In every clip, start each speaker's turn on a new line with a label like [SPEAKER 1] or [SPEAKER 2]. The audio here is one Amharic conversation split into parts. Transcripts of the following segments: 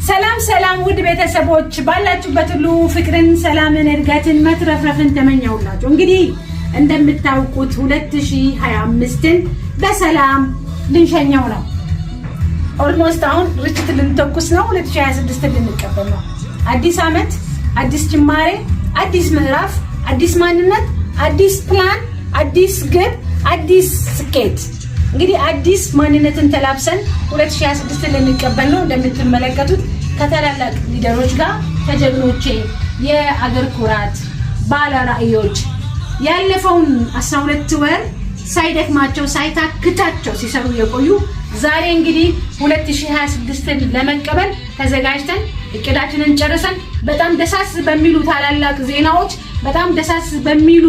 [SPEAKER 1] ሰላም ውድ ቤተሰቦች ባላችሁበት ሁሉ ፍቅርን ሰላምን እድገትን መትረፍረፍን ተመኘውላችሁ። እንግዲህ እንደምታውቁት 2025ን በሰላም ልንሸኘው ነው። ኦልሞስት አሁን ርችት ልንተኩስ ነው። 2026ን ልንቀበል ነው። አዲስ አመት፣ አዲስ ጅማሬ፣ አዲስ ምዕራፍ፣ አዲስ ማንነት፣ አዲስ ፕላን፣ አዲስ ግብ፣ አዲስ ስኬት። እንግዲህ አዲስ ማንነትን ተላብሰን 2026ን ልንቀበል ነው። እንደምትመለከቱት ከተላላቅ ሊደሮች ጋር ከጀግኖቼ የአገር ኩራት ባለ ራዕዮች ያለፈውን 12 ወር ሳይደክማቸው ሳይታክታቸው ሲሰሩ የቆዩ ዛሬ እንግዲህ 2026ን ለመቀበል ተዘጋጅተን እቅዳችንን ጨርሰን በጣም ደሳስ በሚሉ ታላላቅ ዜናዎች በጣም ደሳስ በሚሉ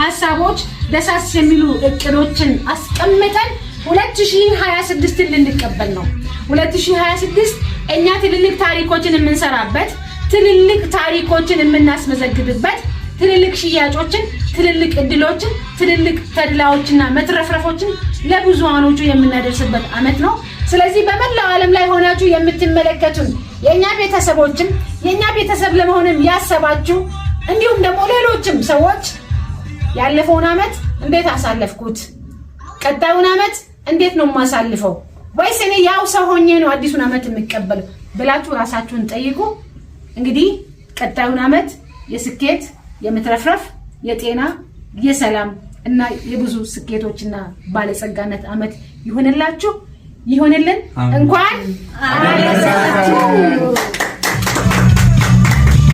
[SPEAKER 1] ሐሳቦች ደሳስ የሚሉ እቅዶችን አስቀምጠን 2026ን ልንቀበል ነው። 2026 እኛ ትልልቅ ታሪኮችን የምንሰራበት ትልልቅ ታሪኮችን የምናስመዘግብበት ትልልቅ ሽያጮችን ትልልቅ እድሎችን ትልልቅ ተድላዎችና መትረፍረፎችን ለብዙሃኖቹ የምናደርስበት አመት ነው። ስለዚህ በመላው ዓለም ላይ ሆናችሁ የምትመለከቱን የኛ ቤተሰቦችም የኛ ቤተሰብ ለመሆንም ያሰባችሁ እንዲሁም ደግሞ ሌሎችም ሰዎች ያለፈውን አመት እንዴት አሳለፍኩት፣ ቀጣዩን አመት እንዴት ነው ማሳልፈው፣ ወይስ እኔ ያው ሰው ሆኜ ነው አዲሱን አመት የምቀበለው ብላችሁ ራሳችሁን ጠይቁ። እንግዲህ ቀጣዩን አመት የስኬት የመትረፍረፍ የጤና የሰላም እና የብዙ ስኬቶችና ባለጸጋነት አመት ይሁንላችሁ ይሁንልን። እንኳን አደረሳችሁ።